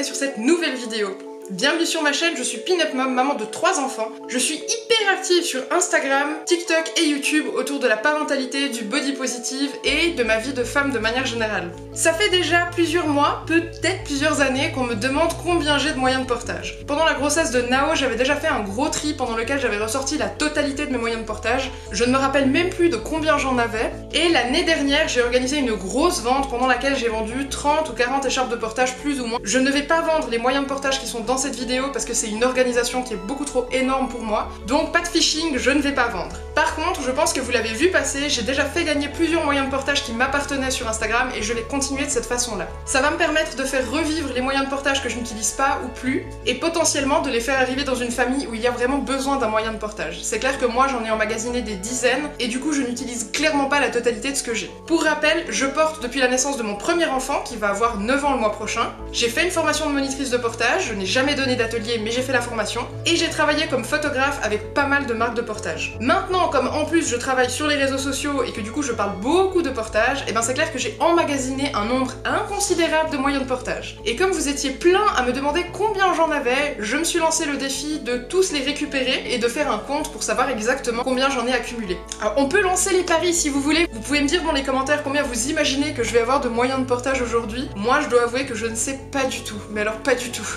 regarder sur cette nouvelle vidéo. Bienvenue sur ma chaîne, je suis Pin-Up Mom, maman de 3 enfants. Je suis hyper active sur Instagram, TikTok et YouTube autour de la parentalité, du body positive et de ma vie de femme de manière générale. Ça fait déjà plusieurs mois, peut-être plusieurs années, qu'on me demande combien j'ai de moyens de portage. Pendant la grossesse de Nao, j'avais déjà fait un gros tri pendant lequel j'avais ressorti la totalité de mes moyens de portage. Je ne me rappelle même plus de combien j'en avais. Et l'année dernière, j'ai organisé une grosse vente pendant laquelle j'ai vendu 30 ou 40 écharpes de portage plus ou moins. Je ne vais pas vendre les moyens de portage qui sont dans cette vidéo parce que c'est une organisation qui est beaucoup trop énorme pour moi, donc pas de phishing, je ne vais pas vendre. Par contre, je pense que vous l'avez vu passer, j'ai déjà fait gagner plusieurs moyens de portage qui m'appartenaient sur Instagram et je vais continuer de cette façon-là. Ça va me permettre de faire revivre les moyens de portage que je n'utilise pas ou plus, et potentiellement de les faire arriver dans une famille où il y a vraiment besoin d'un moyen de portage. C'est clair que moi j'en ai emmagasiné des dizaines, et du coup je n'utilise clairement pas la totalité de ce que j'ai. Pour rappel, je porte depuis la naissance de mon premier enfant, qui va avoir 9 ans le mois prochain. J'ai fait une formation de monitrice de portage, je n'ai jamais donné d'atelier mais j'ai fait la formation, et j'ai travaillé comme photographe avec pas mal de marques de portage. Maintenant, comme en plus je travaille sur les réseaux sociaux et que du coup je parle beaucoup de portage, et ben c'est clair que j'ai emmagasiné un nombre inconsidérable de moyens de portage. Et comme vous étiez plein à me demander combien j'en avais, je me suis lancé le défi de tous les récupérer et de faire un compte pour savoir exactement combien j'en ai accumulé. Alors on peut lancer les paris si vous voulez, vous pouvez me dire dans les commentaires combien vous imaginez que je vais avoir de moyens de portage aujourd'hui. Moi je dois avouer que je ne sais pas du tout, mais alors pas du tout.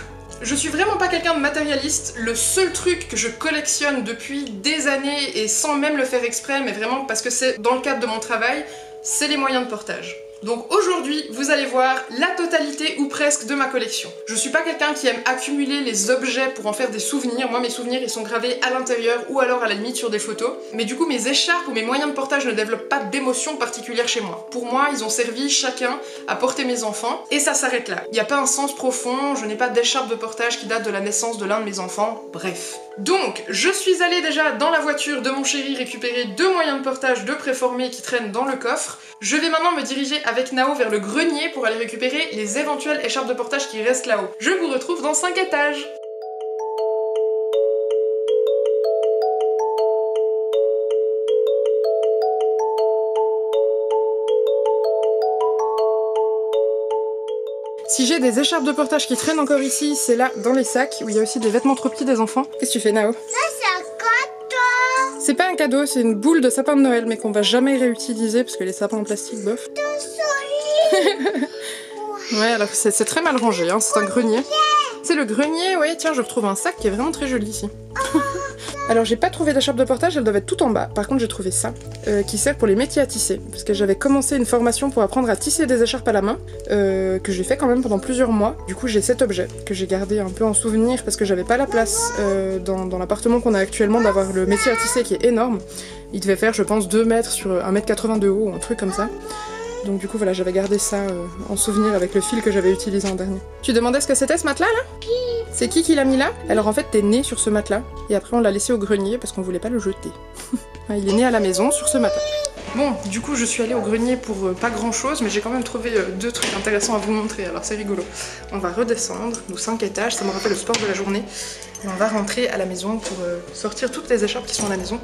Je suis vraiment pas quelqu'un de matérialiste, le seul truc que je collectionne depuis des années et sans même le faire exprès, mais vraiment parce que c'est dans le cadre de mon travail, c'est les moyens de portage. Donc aujourd'hui, vous allez voir la totalité ou presque de ma collection. Je suis pas quelqu'un qui aime accumuler les objets pour en faire des souvenirs. Moi, mes souvenirs, ils sont gravés à l'intérieur ou alors à la limite sur des photos. Mais du coup, mes écharpes ou mes moyens de portage ne développent pas d'émotion particulière chez moi. Pour moi, ils ont servi chacun à porter mes enfants et ça s'arrête là. Il n'y a pas un sens profond, je n'ai pas d'écharpe de portage qui date de la naissance de l'un de mes enfants, bref. Donc, je suis allée déjà dans la voiture de mon chéri récupérer 2 moyens de portage de préformés qui traînent dans le coffre. Je vais maintenant me diriger avec Nao vers le grenier pour aller récupérer les éventuelles écharpes de portage qui restent là-haut. Je vous retrouve dans 5 étages. Si j'ai des écharpes de portage qui traînent encore ici, c'est là, dans les sacs, où il y a aussi des vêtements trop petits des enfants. Qu'est-ce que tu fais, Nao? Ça, c'est un cadeau. C'est pas un cadeau, c'est une boule de sapin de Noël, mais qu'on va jamais réutiliser, parce que les sapins en plastique, bof. Ouais, alors c'est très mal rangé, hein, c'est un grenier. C'est le grenier, ouais, tiens, je retrouve un sac qui est vraiment très joli ici. Alors j'ai pas trouvé d'écharpe de portage, elles doivent être tout en bas. Par contre j'ai trouvé ça, qui sert pour les métiers à tisser. Parce que j'avais commencé une formation pour apprendre à tisser des écharpes à la main, que j'ai fait quand même pendant plusieurs mois. Du coup j'ai cet objet, que j'ai gardé un peu en souvenir, parce que j'avais pas la place dans l'appartement qu'on a actuellement d'avoir le métier à tisser qui est énorme. Il devait faire je pense 2 mètres sur 1,80 m de haut, ou un truc comme ça. Donc du coup voilà, j'avais gardé ça en souvenir avec le fil que j'avais utilisé en dernier. Tu demandais ce que c'était ce matelas là? C'est qui l'a mis là? Alors en fait t'es né sur ce matelas, et après on l'a laissé au grenier parce qu'on voulait pas le jeter. Il est né à la maison sur ce matelas. Bon, du coup je suis allée au grenier pour pas grand chose, mais j'ai quand même trouvé 2 trucs intéressants à vous montrer, alors c'est rigolo. On va redescendre, nous 5 étages, ça me rappelle le sport de la journée, et on va rentrer à la maison pour sortir toutes les écharpes qui sont à la maison.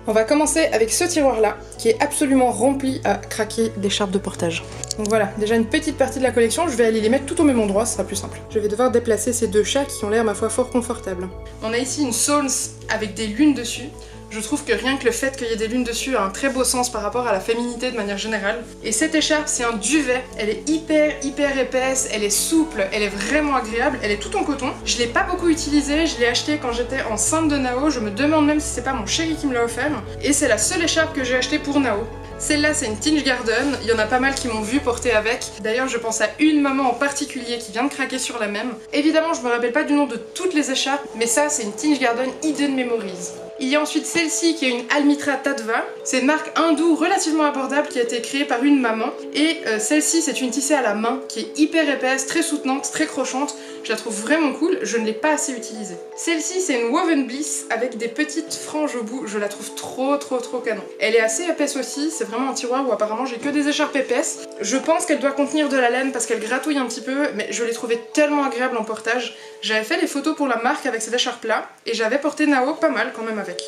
On va commencer avec ce tiroir-là, qui est absolument rempli à craquer d'écharpes de portage. Donc voilà, déjà une petite partie de la collection, je vais aller les mettre tout au même endroit, ce sera plus simple. Je vais devoir déplacer ces 2 chats qui ont l'air, ma foi, fort confortables. On a ici une Sauls avec des lunes dessus. Je trouve que rien que le fait qu'il y ait des lunes dessus a un très beau sens par rapport à la féminité de manière générale. Et cette écharpe, c'est un duvet. Elle est hyper épaisse, elle est souple, elle est vraiment agréable, elle est toute en coton. Je l'ai pas beaucoup utilisée, je l'ai achetée quand j'étais enceinte de Nao, je me demande même si c'est pas mon chéri qui me l'a offert. Et c'est la seule écharpe que j'ai achetée pour Nao. Celle-là, c'est une Tinge Garden, il y en a pas mal qui m'ont vu porter avec. D'ailleurs, je pense à une maman en particulier qui vient de craquer sur la même. Évidemment, je me rappelle pas du nom de toutes les écharpes, mais ça, c'est une Tinge Garden Hidden Memories. Il y a ensuite celle-ci qui est une Almitra Tatva. C'est une marque hindoue relativement abordable qui a été créée par une maman. Et celle-ci, c'est une tissée à la main qui est hyper épaisse, très soutenante, très crochante. Je la trouve vraiment cool, je ne l'ai pas assez utilisée. Celle-ci, c'est une Woven Bliss avec des petites franges au bout. Je la trouve trop canon. Elle est assez épaisse aussi, c'est vraiment un tiroir où apparemment j'ai que des écharpes épaisses. Je pense qu'elle doit contenir de la laine parce qu'elle gratouille un petit peu, mais je l'ai trouvée tellement agréable en portage. J'avais fait les photos pour la marque avec cette écharpe-là, et j'avais porté Nao pas mal quand même avec.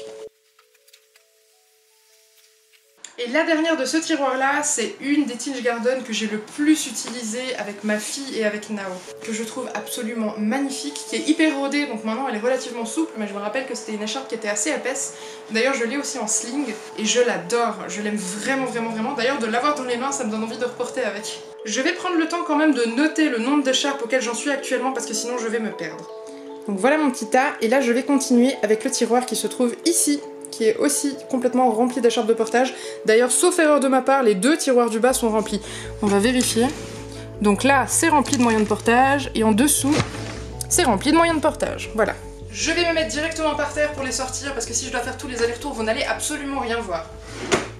Et la dernière de ce tiroir là, c'est une des Tinge Garden que j'ai le plus utilisée avec ma fille et avec Nao, que je trouve absolument magnifique, qui est hyper rodée, donc maintenant elle est relativement souple, mais je me rappelle que c'était une écharpe qui était assez épaisse. D'ailleurs je l'ai aussi en sling et je l'adore, je l'aime vraiment vraiment vraiment. D'ailleurs de l'avoir dans les mains ça me donne envie de reporter avec. Je vais prendre le temps quand même de noter le nombre d'écharpes auxquelles j'en suis actuellement parce que sinon je vais me perdre. Donc voilà mon petit tas, et là je vais continuer avec le tiroir qui se trouve ici, qui est aussi complètement rempli d'écharpes de portage. D'ailleurs, sauf erreur de ma part, les deux tiroirs du bas sont remplis. On va vérifier. Donc là, c'est rempli de moyens de portage, et en dessous, c'est rempli de moyens de portage. Voilà. Je vais me mettre directement par terre pour les sortir, parce que si je dois faire tous les allers-retours, vous n'allez absolument rien voir.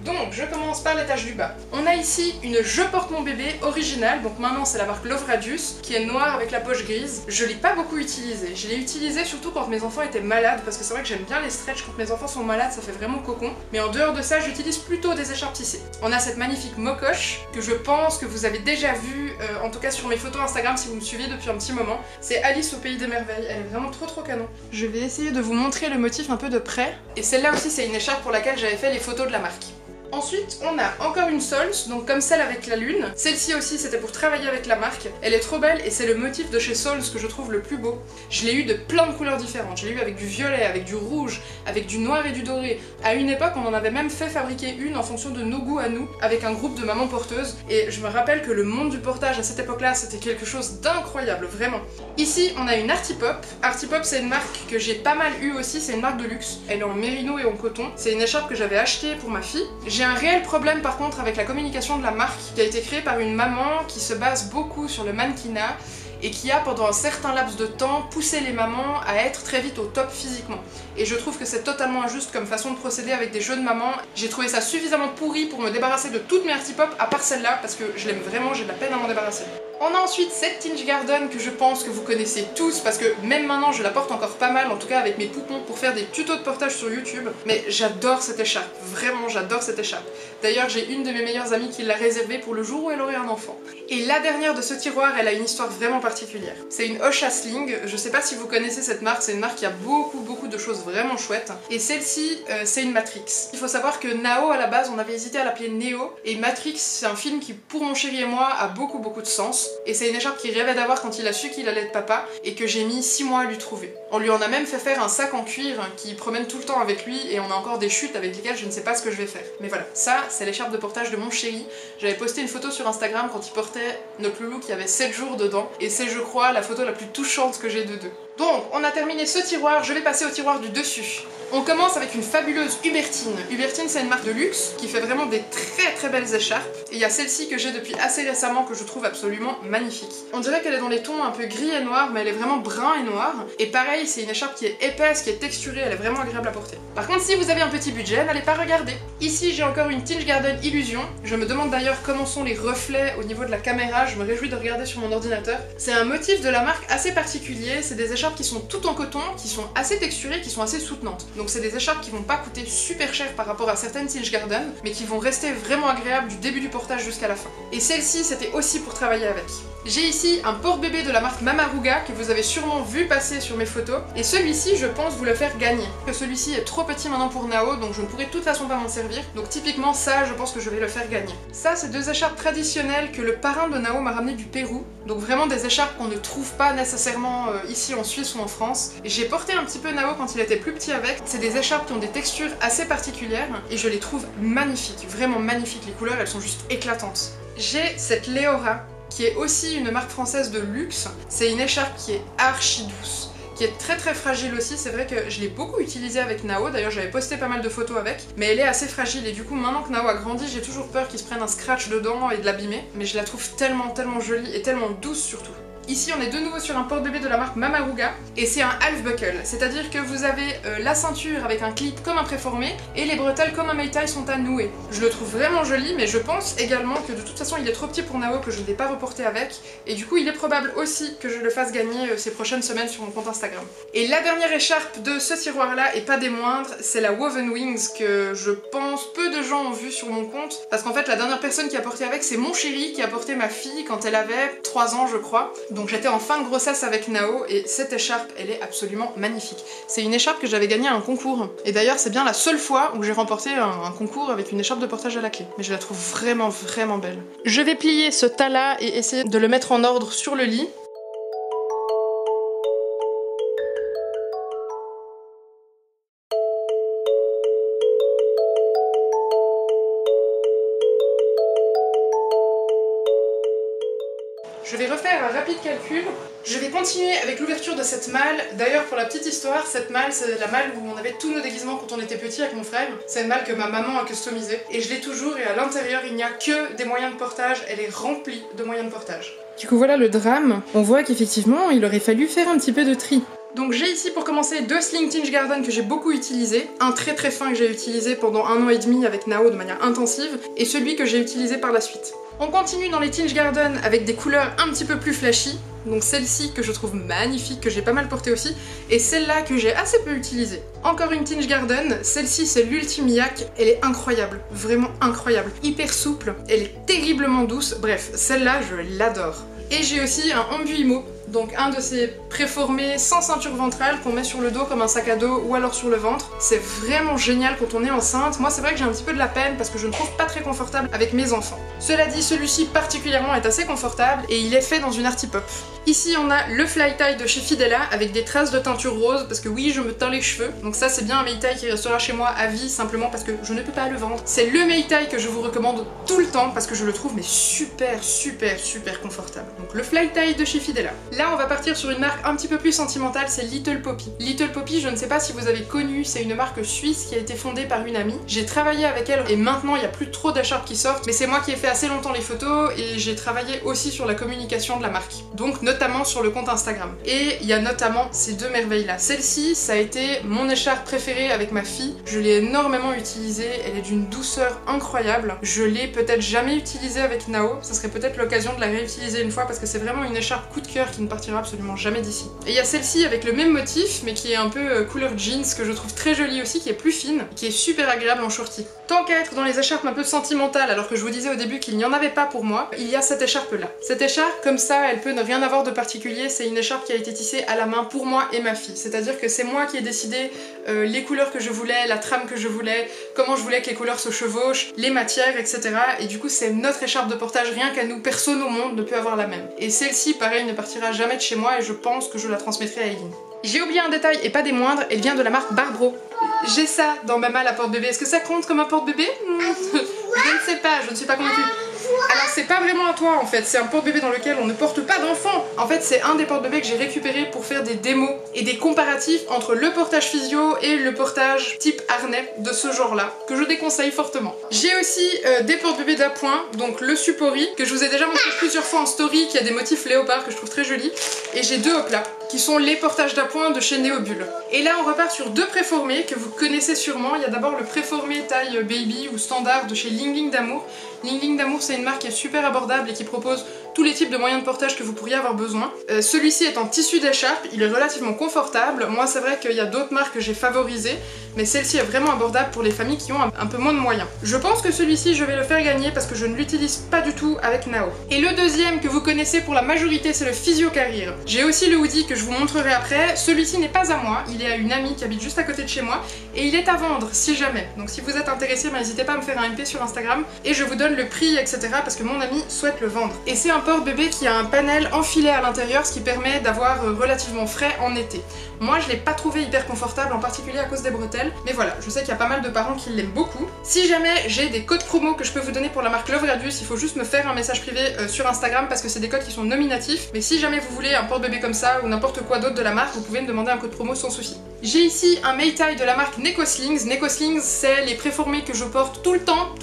Donc, je commence par l'étage du bas. On a ici une Je porte mon bébé originale, donc maintenant c'est la marque Love Radius, qui est noire avec la poche grise. Je l'ai pas beaucoup utilisée. Je l'ai utilisée surtout quand mes enfants étaient malades, parce que c'est vrai que j'aime bien les stretch quand mes enfants sont malades, ça fait vraiment cocon. Mais en dehors de ça, j'utilise plutôt des écharpes tissées. On a cette magnifique mocoche, que je pense que vous avez déjà vue, en tout cas sur mes photos Instagram si vous me suivez depuis un petit moment. C'est Alice au pays des merveilles, elle est vraiment trop canon. Je vais essayer de vous montrer le motif un peu de près. Et celle-là aussi, c'est une écharpe pour laquelle j'avais fait les photos de la marque. Ensuite, on a encore une Sols, donc comme celle avec la lune. Celle-ci aussi, c'était pour travailler avec la marque. Elle est trop belle et c'est le motif de chez Sols que je trouve le plus beau. Je l'ai eu de plein de couleurs différentes. Je l'ai eu avec du violet, avec du rouge, avec du noir et du doré. À une époque, on en avait même fait fabriquer une en fonction de nos goûts à nous, avec un groupe de mamans porteuses. Et je me rappelle que le monde du portage à cette époque-là, c'était quelque chose d'incroyable, vraiment. Ici, on a une Artipop. Artipop, c'est une marque que j'ai pas mal eue aussi, c'est une marque de luxe. Elle est en mérino et en coton. C'est une écharpe que j'avais achetée pour ma fille. J'ai un réel problème par contre avec la communication de la marque qui a été créée par une maman qui se base beaucoup sur le mannequinat et qui a pendant un certain laps de temps poussé les mamans à être très vite au top physiquement. Et je trouve que c'est totalement injuste comme façon de procéder avec des jeunes mamans. J'ai trouvé ça suffisamment pourri pour me débarrasser de toutes mes Artipop à part celle-là parce que je l'aime vraiment, j'ai de la peine à m'en débarrasser. On a ensuite cette Tinge Garden que je pense que vous connaissez tous parce que même maintenant je la porte encore pas mal, en tout cas avec mes poupons pour faire des tutos de portage sur YouTube. Mais j'adore cette écharpe, vraiment j'adore cette écharpe. D'ailleurs j'ai une de mes meilleures amies qui l'a réservée pour le jour où elle aurait un enfant. Et la dernière de ce tiroir, elle a une histoire vraiment particulière. C'est une Osha Sling, je sais pas si vous connaissez cette marque, c'est une marque qui a beaucoup de choses vraiment chouettes. Et celle-ci, c'est une Matrix. Il faut savoir que Nao à la base, on avait hésité à l'appeler Neo, et Matrix c'est un film qui pour mon chéri et moi a beaucoup de sens. Et c'est une écharpe qu'il rêvait d'avoir quand il a su qu'il allait être papa et que j'ai mis 6 mois à lui trouver. On lui en a même fait faire un sac en cuir qui promène tout le temps avec lui et on a encore des chutes avec lesquelles je ne sais pas ce que je vais faire. Mais voilà, ça c'est l'écharpe de portage de mon chéri. J'avais posté une photo sur Instagram quand il portait notre loulou qui avait 7 jours dedans et c'est je crois la photo la plus touchante que j'ai de deux. Donc on a terminé ce tiroir, je vais passer au tiroir du dessus. On commence avec une fabuleuse Hubertine. Hubertine c'est une marque de luxe qui fait vraiment des très belles écharpes. Et il y a celle-ci que j'ai depuis assez récemment que je trouve absolument magnifique. On dirait qu'elle est dans les tons un peu gris et noir mais elle est vraiment brun et noir. Et pareil c'est une écharpe qui est épaisse, qui est texturée, elle est vraiment agréable à porter. Par contre si vous avez un petit budget, n'allez pas regarder. Ici j'ai encore une Tinge Garden Illusion. Je me demande d'ailleurs comment sont les reflets au niveau de la caméra, je me réjouis de regarder sur mon ordinateur. C'est un motif de la marque assez particulier, c'est des écharpes qui sont toutes en coton, qui sont assez texturées, qui sont assez soutenantes. Donc c'est des écharpes qui vont pas coûter super cher par rapport à certaines Tinge Garden, mais qui vont rester vraiment agréables du début du portage jusqu'à la fin. Et celle-ci, c'était aussi pour travailler avec. J'ai ici un porte-bébé de la marque Mamaruga que vous avez sûrement vu passer sur mes photos, et celui-ci, je pense vous le faire gagner. Que celui-ci est trop petit maintenant pour Nao, donc je ne pourrai de toute façon pas m'en servir. Donc typiquement ça, je pense que je vais le faire gagner. Ça, c'est deux écharpes traditionnelles que le parrain de Nao m'a ramené du Pérou. Donc vraiment des écharpes qu'on ne trouve pas nécessairement ici en Suisse ou en France. J'ai porté un petit peu Nao quand il était plus petit avec. C'est des écharpes qui ont des textures assez particulières et je les trouve magnifiques, vraiment magnifiques. Les couleurs, elles sont juste éclatantes. J'ai cette Leora qui est aussi une marque française de luxe. C'est une écharpe qui est archi douce, qui est très fragile aussi. C'est vrai que je l'ai beaucoup utilisée avec Nao, d'ailleurs j'avais posté pas mal de photos avec, mais elle est assez fragile et du coup maintenant que Nao a grandi, j'ai toujours peur qu'il se prenne un scratch dedans et de l'abîmer, mais je la trouve tellement jolie et tellement douce surtout. Ici on est de nouveau sur un porte-bébé de la marque Mamaruga et c'est un half buckle, c'est-à-dire que vous avez la ceinture avec un clip comme un préformé et les bretelles comme un Meitaï sont à nouer. Je le trouve vraiment joli, mais je pense également que de toute façon il est trop petit pour Nao, que je ne vais pas reporter avec, et du coup il est probable aussi que je le fasse gagner ces prochaines semaines sur mon compte Instagram. Et la dernière écharpe de ce tiroir là, et pas des moindres, c'est la Woven Wings que je pense peu de gens ont vu sur mon compte, parce qu'en fait la dernière personne qui a porté avec c'est mon chéri qui a porté ma fille quand elle avait 3 ans je crois. Donc Donc j'étais en fin de grossesse avec Nao et cette écharpe, elle est absolument magnifique. C'est une écharpe que j'avais gagnée à un concours. Et d'ailleurs, c'est bien la seule fois où j'ai remporté un concours avec une écharpe de portage à la clé. Mais je la trouve vraiment, vraiment belle. Je vais plier ce tas-là et essayer de le mettre en ordre sur le lit. Je vais refaire un rapide calcul. Je vais continuer avec l'ouverture de cette malle. D'ailleurs, pour la petite histoire, cette malle, c'est la malle où on avait tous nos déguisements quand on était petit avec mon frère. C'est une malle que ma maman a customisée. Et je l'ai toujours, et à l'intérieur, il n'y a que des moyens de portage. Elle est remplie de moyens de portage. Du coup, voilà le drame. On voit qu'effectivement, il aurait fallu faire un petit peu de tri. Donc j'ai ici pour commencer deux slings Tinge Garden que j'ai beaucoup utilisé, un très très fin que j'ai utilisé pendant 1 an et demi avec Nao de manière intensive, et celui que j'ai utilisé par la suite. On continue dans les Tinge Garden avec des couleurs un petit peu plus flashy, donc celle-ci que je trouve magnifique, que j'ai pas mal portée aussi, et celle-là que j'ai assez peu utilisée. Encore une Tinge Garden, celle-ci c'est l'Ultime Yak, elle est incroyable, vraiment incroyable, hyper souple, elle est terriblement douce, bref, celle-là je l'adore. Et j'ai aussi un Ambuimo, donc un de ces préformés sans ceinture ventrale qu'on met sur le dos comme un sac à dos ou alors sur le ventre. C'est vraiment génial quand on est enceinte. Moi c'est vrai que j'ai un petit peu de la peine parce que je ne trouve pas très confortable avec mes enfants. Cela dit, celui-ci particulièrement est assez confortable et il est fait dans une Arty Pop. Ici on a le Fly Tie de chez Fidela avec des traces de teinture rose parce que oui, je me teins les cheveux. Donc ça c'est bien un Mei Tai qui restera chez moi à vie simplement parce que je ne peux pas le vendre. C'est le Mei Tai que je vous recommande tout le temps parce que je le trouve mais super confortable. Donc le Fly Tie de chez Fidela. Là on va partir sur une marque un petit peu plus sentimentale, c'est Little Poppy. Little Poppy, je ne sais pas si vous avez connu, c'est une marque suisse qui a été fondée par une amie. J'ai travaillé avec elle et maintenant il n'y a plus trop d'écharpes qui sortent, mais c'est moi qui ai fait assez longtemps les photos et j'ai travaillé aussi sur la communication de la marque. Donc notamment sur le compte Instagram. Et il y a notamment ces deux merveilles là. Celle-ci, ça a été mon écharpe préférée avec ma fille. Je l'ai énormément utilisée, elle est d'une douceur incroyable. Je l'ai peut-être jamais utilisée avec Nao, ça serait peut-être l'occasion de la réutiliser une fois parce que c'est vraiment une écharpe coup de cœur qui ne partira absolument jamais d'ici. Et il y a celle-ci avec le même motif mais qui est un peu couleur jeans que je trouve très jolie aussi, qui est plus fine, qui est super agréable en shorty. Tant qu'à être dans les écharpes un peu sentimentales alors que je vous disais au début qu'il n'y en avait pas pour moi, il y a cette écharpe là. Cette écharpe comme ça, elle peut ne rien avoir de particulier, c'est une écharpe qui a été tissée à la main pour moi et ma fille. C'est-à-dire que c'est moi qui ai décidé les couleurs que je voulais, la trame que je voulais, comment je voulais que les couleurs se chevauchent, les matières, etc. Et du coup c'est notre écharpe de portage, rien qu'à nous, personne au monde ne peut avoir la même. Et celle-ci, pareil, ne partira jamais de chez moi et je pense que je la transmettrai à Eileen. J'ai oublié un détail et pas des moindres, elle vient de la marque Barbro. J'ai ça dans ma malle à porte-bébé. Est-ce que ça compte comme un porte-bébé? Je ne sais pas, je ne suis pas convaincue. Alors c'est pas vraiment à toi en fait, c'est un porte-bébé dans lequel on ne porte pas d'enfant. En fait c'est un des porte-bébés que j'ai récupéré pour faire des démos et des comparatifs entre le portage physio et le portage type harnais de ce genre là, que je déconseille fortement. J'ai aussi des porte-bébés d'appoint, donc le Suppori, que je vous ai déjà montré plusieurs fois en story, qui a des motifs léopard que je trouve très jolis. Et j'ai deux Hopla, qui sont les portages d'appoint de chez Neobule. Et là on repart sur deux préformés que vous connaissez sûrement. Il y a d'abord le préformé taille baby ou standard de chez Ling Ling d'Amour. Ling Ling d'Amour c'est une marque qui est super abordable et qui propose tous les types de moyens de portage que vous pourriez avoir besoin. Celui-ci est en tissu d'écharpe, il est relativement confortable. Moi c'est vrai qu'il y a d'autres marques que j'ai favorisées, mais celle-ci est vraiment abordable pour les familles qui ont un peu moins de moyens. Je pense que celui-ci je vais le faire gagner parce que je ne l'utilise pas du tout avec Nao. Et le deuxième que vous connaissez pour la majorité c'est le Physio Carrier. J'ai aussi le hoodie que je vous montrerai après. Celui-ci n'est pas à moi, il est à une amie qui habite juste à côté de chez moi et il est à vendre si jamais. Donc si vous êtes intéressé, n'hésitez pas à me faire un MP sur Instagram et je vous donne le prix, etc. parce que mon ami souhaite le vendre. Et c'est un porte-bébé qui a un panel enfilé à l'intérieur, ce qui permet d'avoir relativement frais en été. Moi je l'ai pas trouvé hyper confortable, en particulier à cause des bretelles, mais voilà, je sais qu'il y a pas mal de parents qui l'aiment beaucoup. Si jamais j'ai des codes promo que je peux vous donner pour la marque Love Radius, il faut juste me faire un message privé sur Instagram parce que c'est des codes qui sont nominatifs, mais si jamais vous voulez un porte-bébé comme ça ou n'importe quoi d'autre de la marque, vous pouvez me demander un code promo sans souci. J'ai ici un Mei Tai de la marque Neko Slings. Neko Slings c'est les préformés que je porte tout le temps.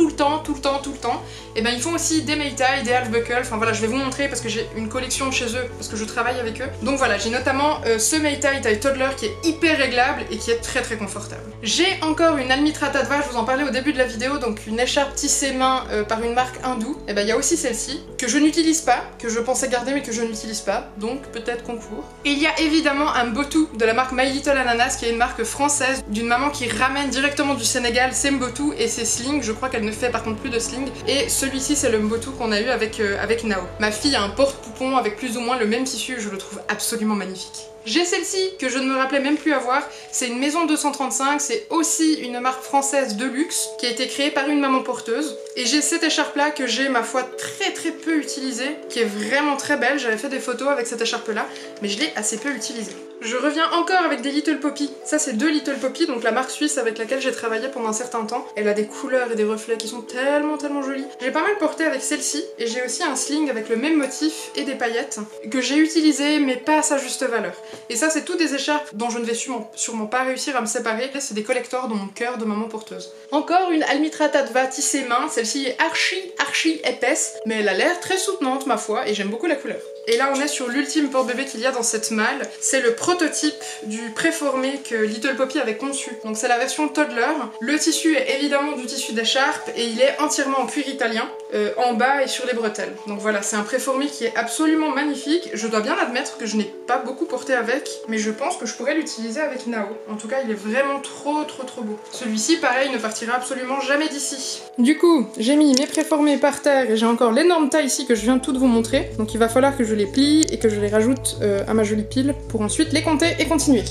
Et ben ils font aussi des Mei Tai, des half buckle, enfin voilà je vais vous montrer parce que j'ai une collection de chez eux, parce que je travaille avec eux. Donc voilà, j'ai notamment ce Mei Tai taille toddler qui est hyper réglable et qui est très confortable. J'ai encore une Almitra Tadva, je vous en parlais au début de la vidéo, donc une écharpe tissée main par une marque hindoue. Et ben il y a aussi celle-ci, que je n'utilise pas, que je pensais garder mais que je n'utilise pas, donc peut-être concours. Et il y a évidemment un Mbotu de la marque My Little Ananas, qui est une marque française d'une maman qui ramène directement du Sénégal ses Mbotu et ses slings. Je crois qu'elle ne fait par contre plus de slings. Et celui-ci c'est le Mbotu qu'on a eu avec Nao. Ma fille a un porte-poupon avec plus ou moins le même tissu, je le trouve absolument magnifique. J'ai celle-ci que je ne me rappelais même plus avoir, c'est une Maison 235, c'est aussi une marque française de luxe qui a été créée par une maman porteuse. Et j'ai cette écharpe là que j'ai ma foi très peu utilisée, qui est vraiment très belle, j'avais fait des photos avec cette écharpe là, mais je l'ai assez peu utilisée. Je reviens encore avec des Little Poppy. Ça c'est deux Little Poppy, donc la marque suisse avec laquelle j'ai travaillé pendant un certain temps. Elle a des couleurs et des reflets qui sont tellement jolies. J'ai pas mal porté avec celle-ci, et j'ai aussi un sling avec le même motif et des paillettes, que j'ai utilisé mais pas à sa juste valeur. Et ça c'est toutes des écharpes dont je ne vais sûrement pas réussir à me séparer. C'est des collectors dans mon cœur de maman porteuse. Encore une Almitra Tatva tissée main, celle-ci est archi épaisse, mais elle a l'air très soutenante ma foi, et j'aime beaucoup la couleur. Et là on est sur l'ultime porte-bébé qu'il y a dans cette malle, c'est le prototype du préformé que Little Poppy avait conçu. Donc c'est la version toddler. Le tissu est évidemment du tissu d'écharpe et il est entièrement en cuir italien, en bas et sur les bretelles. Donc voilà, c'est un préformé qui est absolument magnifique. Je dois bien admettre que je n'ai pas beaucoup porté avec, mais je pense que je pourrais l'utiliser avec Nao. En tout cas il est vraiment trop beau. Celui-ci pareil ne partira absolument jamais d'ici. Du coup, j'ai mis mes préformés par terre et j'ai encore l'énorme taille ici que je viens tout de vous montrer. Donc il va falloir que je les plie et que je les rajoute à ma jolie pile pour ensuite les compter et continuer.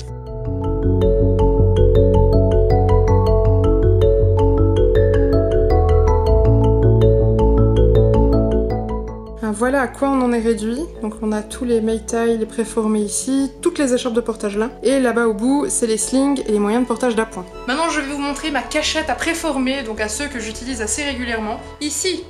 Voilà à quoi on en est réduit. Donc on a tous les Meitai, les préformés ici, toutes les écharpes de portage là. Et là-bas au bout, c'est les slings et les moyens de portage d'appoint. Maintenant je vais vous montrer ma cachette à préformer, donc à ceux que j'utilise assez régulièrement. Ici,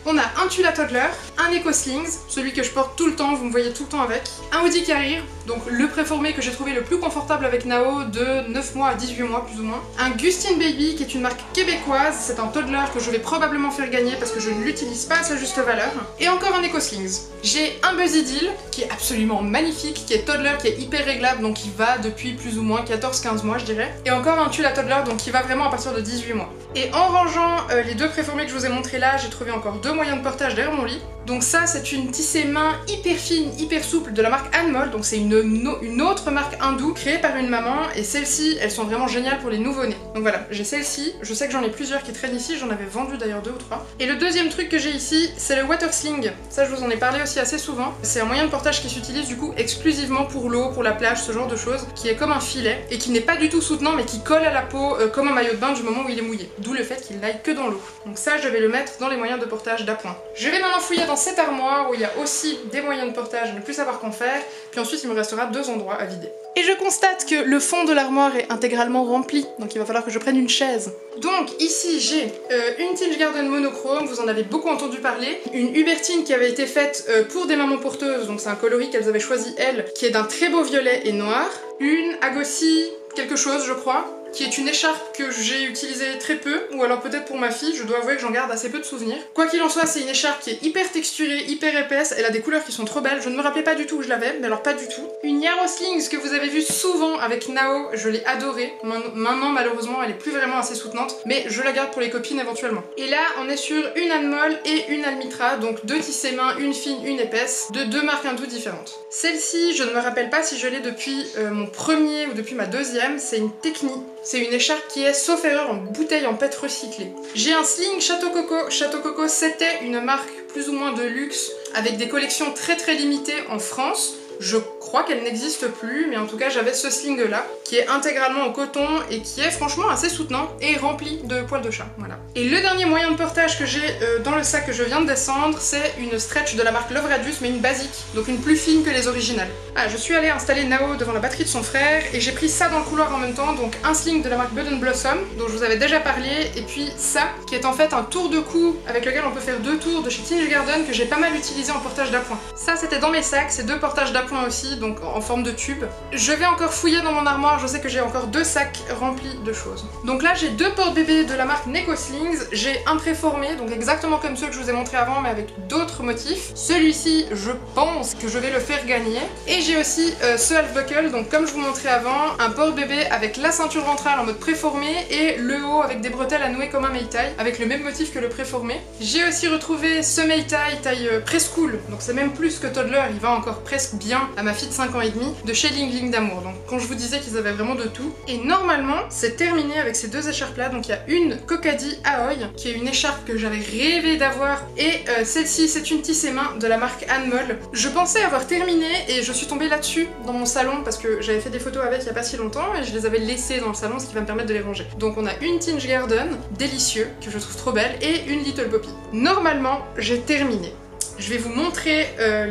on a un tulle à toddler, un Eco Slings, celui que je porte tout le temps, vous me voyez tout le temps avec, un Woody Carrier, donc le préformé que j'ai trouvé le plus confortable avec Nao de 9 mois à 18 mois plus ou moins, un Gustin Baby qui est une marque québécoise, c'est un toddler que je vais probablement faire gagner parce que je ne l'utilise pas à sa juste valeur, et encore un Eco Slings. J'ai un Buzzy Deal qui est absolument magnifique, qui est toddler, qui est hyper réglable, donc qui va depuis plus ou moins 14-15 mois je dirais, et encore un tulle à toddler donc qui va vraiment à partir de 18 mois. Et en rangeant les deux préformés que je vous ai montrés là, j'ai trouvé encore deux moyens de portage derrière mon lit. Donc ça c'est une tissée main hyper fine, hyper souple de la marque Anmol, donc c'est une autre marque hindoue créée par une maman, et celles-ci elles sont vraiment géniales pour les nouveau-nés. Donc voilà, j'ai celle-ci, je sais que j'en ai plusieurs qui traînent ici, j'en avais vendu d'ailleurs 2 ou 3. Et le deuxième truc que j'ai ici, c'est le Water Sling. Ça je vous en ai parlé aussi assez souvent. C'est un moyen de portage qui s'utilise du coup exclusivement pour l'eau, pour la plage, ce genre de choses, qui est comme un filet, et qui n'est pas du tout soutenant mais qui colle à la peau comme un maillot de bain du moment où il est mouillé. D'où le fait qu'il n'aille que dans l'eau. Donc ça je vais le mettre dans les moyens de portage d'appoint. Je vais maintenant fouiller dans cette armoire où il y a aussi des moyens de portage à ne plus savoir qu'en faire, puis ensuite il me restera 2 endroits à vider. Et je constate que le fond de l'armoire est intégralement rempli, donc il va falloir que je prenne une chaise. Donc ici j'ai une Tige Garden monochrome, vous en avez beaucoup entendu parler, une Hubertine qui avait été faite pour des mamans porteuses, donc c'est un coloris qu'elles avaient choisi elles, qui est d'un très beau violet et noir, une Agossi quelque chose je crois, qui est une écharpe que j'ai utilisée très peu, ou alors peut-être pour ma fille, je dois avouer que j'en garde assez peu de souvenirs. Quoi qu'il en soit, c'est une écharpe qui est hyper texturée, hyper épaisse, elle a des couleurs qui sont trop belles, je ne me rappelais pas du tout où je l'avais, mais alors pas du tout. Une Yarrow Slings que vous avez vu souvent avec Nao, je l'ai adorée. Maintenant malheureusement elle est plus vraiment assez soutenante, mais je la garde pour les copines éventuellement. Et là on est sur une Anmol et une Almitra, donc 2 tissées mains, une fine, une épaisse, de 2 marques hindoues différentes. Celle-ci, je ne me rappelle pas si je l'ai depuis mon premier ou depuis ma deuxième, c'est une Techni. C'est une écharpe qui est, sauf erreur, en bouteille en PET recyclée. J'ai un sling Chateau Coco. Chateau Coco, c'était une marque plus ou moins de luxe, avec des collections très limitées en France. Je crois qu'elle n'existe plus, mais en tout cas j'avais ce sling là, qui est intégralement en coton et qui est franchement assez soutenant et rempli de poils de chat, voilà. Et le dernier moyen de portage que j'ai dans le sac que je viens de descendre, c'est une stretch de la marque Love Radius, mais une basique, donc une plus fine que les originales. Ah, je suis allée installer Nao devant la batterie de son frère, et j'ai pris ça dans le couloir en même temps, donc un sling de la marque Bud & Blossom, dont je vous avais déjà parlé, et puis ça, qui est en fait un tour de cou avec lequel on peut faire 2 tours de chez Tige Garden, que j'ai pas mal utilisé en portage d'appoint. Ça c'était dans mes sacs, c'est 2 portages d'appoint aussi, donc en forme de tube. Je vais encore fouiller dans mon armoire, je sais que j'ai encore 2 sacs remplis de choses. Donc là j'ai 2 porte-bébés de la marque Neko Slings, j'ai un préformé, donc exactement comme ceux que je vous ai montré avant mais avec d'autres motifs. Celui-ci je pense que je vais le faire gagner. Et j'ai aussi ce half buckle, donc comme je vous montrais avant, un porte-bébé avec la ceinture ventrale en mode préformé et le haut avec des bretelles à nouer comme un Meitai, avec le même motif que le préformé. J'ai aussi retrouvé ce Meitai taille preschool, donc c'est même plus que toddler, il va encore presque bien lien à ma fille de 5 ans et demi de chez Ling Ling d'Amour. Donc quand je vous disais qu'ils avaient vraiment de tout. Et normalement, c'est terminé avec ces deux écharpes là. Donc il y a une Cocadi Aoi, qui est une écharpe que j'avais rêvé d'avoir. Et celle-ci, c'est une tissé main de la marque Anmol. Je pensais avoir terminé et je suis tombée là-dessus dans mon salon parce que j'avais fait des photos avec il y a pas si longtemps et je les avais laissées dans le salon, ce qui va me permettre de les ranger. Donc on a une Tinge Garden, délicieux, que je trouve trop belle, et une Little Poppy. Normalement, j'ai terminé. Je vais vous montrer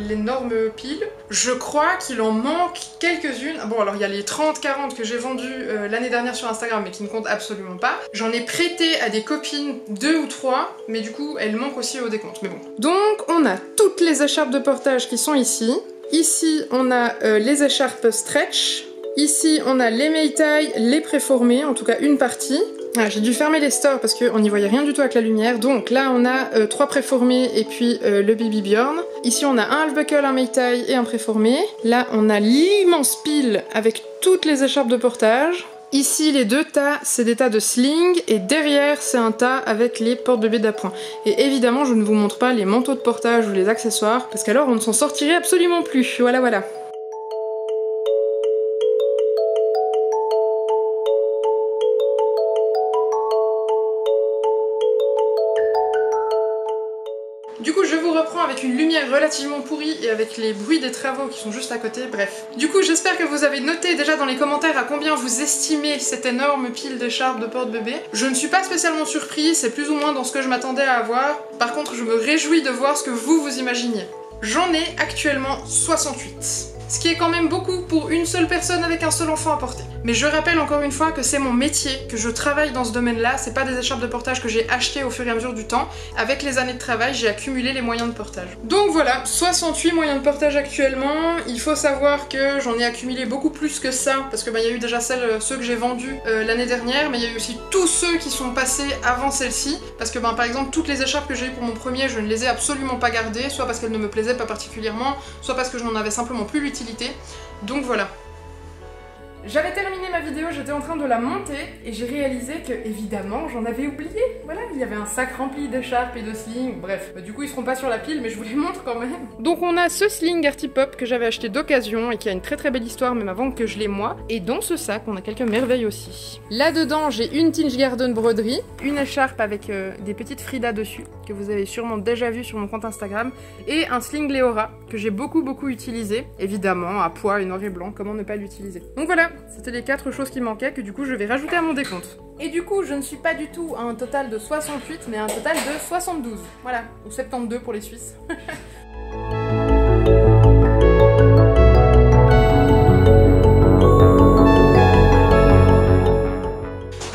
l'énorme pile. Je crois qu'il en manque quelques-unes. Bon, alors il y a les 30-40 que j'ai vendues l'année dernière sur Instagram, mais qui ne comptent absolument pas. J'en ai prêté à des copines 2 ou 3, mais du coup, elles manquent aussi au décompte, mais bon. Donc, on a toutes les écharpes de portage qui sont ici. Ici, on a les écharpes stretch. Ici, on a les Meitai, les préformées, en tout cas une partie. Ah, j'ai dû fermer les stores parce qu'on n'y voyait rien du tout avec la lumière. Donc là, on a 3 préformés et puis le Baby Bjorn. Ici, on a un half buckle, un Meitai et un préformé. Là, on a l'immense pile avec toutes les écharpes de portage. Ici, les 2 tas, c'est des tas de sling, et derrière, c'est un tas avec les porte-bébés d'appoint. Et évidemment, je ne vous montre pas les manteaux de portage ou les accessoires, parce qu'alors on ne s'en sortirait absolument plus. Voilà, voilà. Du coup, je vous reprends avec une lumière relativement pourrie et avec les bruits des travaux qui sont juste à côté, bref. Du coup, j'espère que vous avez noté déjà dans les commentaires à combien vous estimez cette énorme pile d'écharpes de porte-bébé. Je ne suis pas spécialement surprise, c'est plus ou moins dans ce que je m'attendais à avoir. Par contre, je me réjouis de voir ce que vous imaginiez. J'en ai actuellement 68. Ce qui est quand même beaucoup pour une seule personne avec un seul enfant à porter. Mais je rappelle encore une fois que c'est mon métier, que je travaille dans ce domaine-là, c'est pas des écharpes de portage que j'ai achetées au fur et à mesure du temps. Avec les années de travail, j'ai accumulé les moyens de portage. Donc voilà, 68 moyens de portage actuellement. Il faut savoir que j'en ai accumulé beaucoup plus que ça, parce que il y a eu déjà ceux que j'ai vendus l'année dernière, mais il y a eu aussi tous ceux qui sont passés avant celle-ci, parce que par exemple, toutes les écharpes que j'ai eues pour mon premier, je ne les ai absolument pas gardées, soit parce qu'elles ne me plaisaient pas particulièrement, soit parce que je n'en avais simplement plus l'utilité. Donc voilà. J'avais terminé ma vidéo, j'étais en train de la monter et j'ai réalisé que, évidemment, j'en avais oublié. Voilà, il y avait un sac rempli d'écharpes et de slings, bref. Du coup, ils seront pas sur la pile, mais je vous les montre quand même. Donc on a ce sling Arty Pop que j'avais acheté d'occasion et qui a une très très belle histoire, même avant que je l'ai moi. Et dans ce sac, on a quelques merveilles aussi. Là-dedans, j'ai une Tinge Garden broderie, une écharpe avec des petites Frida dessus, que vous avez sûrement déjà vu sur mon compte Instagram, et un sling Léora, que j'ai beaucoup utilisé, évidemment, à poids et noir et blanc, comment ne pas l'utiliser. Donc voilà, c'était les 4 choses qui manquaient que du coup je vais rajouter à mon décompte. Et du coup je ne suis pas du tout à un total de 68 mais à un total de 72. Voilà, ou 72 pour les Suisses.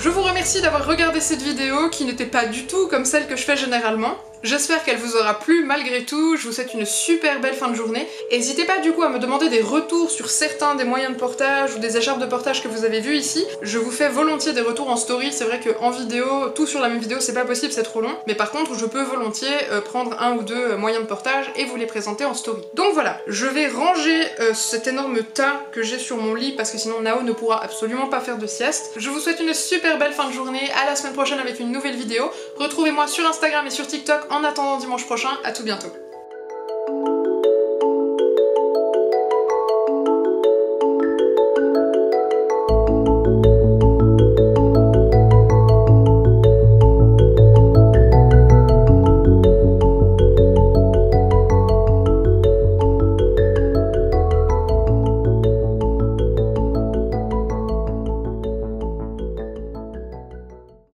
Je vous remercie d'avoir regardé cette vidéo qui n'était pas du tout comme celle que je fais généralement. J'espère qu'elle vous aura plu malgré tout, je vous souhaite une super belle fin de journée. N'hésitez pas du coup à me demander des retours sur certains des moyens de portage ou des écharpes de portage que vous avez vus ici. Je vous fais volontiers des retours en story, c'est vrai qu'en vidéo, tout sur la même vidéo c'est pas possible, c'est trop long. Mais par contre je peux volontiers prendre 1 ou 2 moyens de portage et vous les présenter en story. Donc voilà, je vais ranger cet énorme tas que j'ai sur mon lit parce que sinon Nao ne pourra absolument pas faire de sieste. Je vous souhaite une super belle fin de journée, à la semaine prochaine avec une nouvelle vidéo. Retrouvez-moi sur Instagram et sur TikTok en attendant dimanche prochain, à tout bientôt.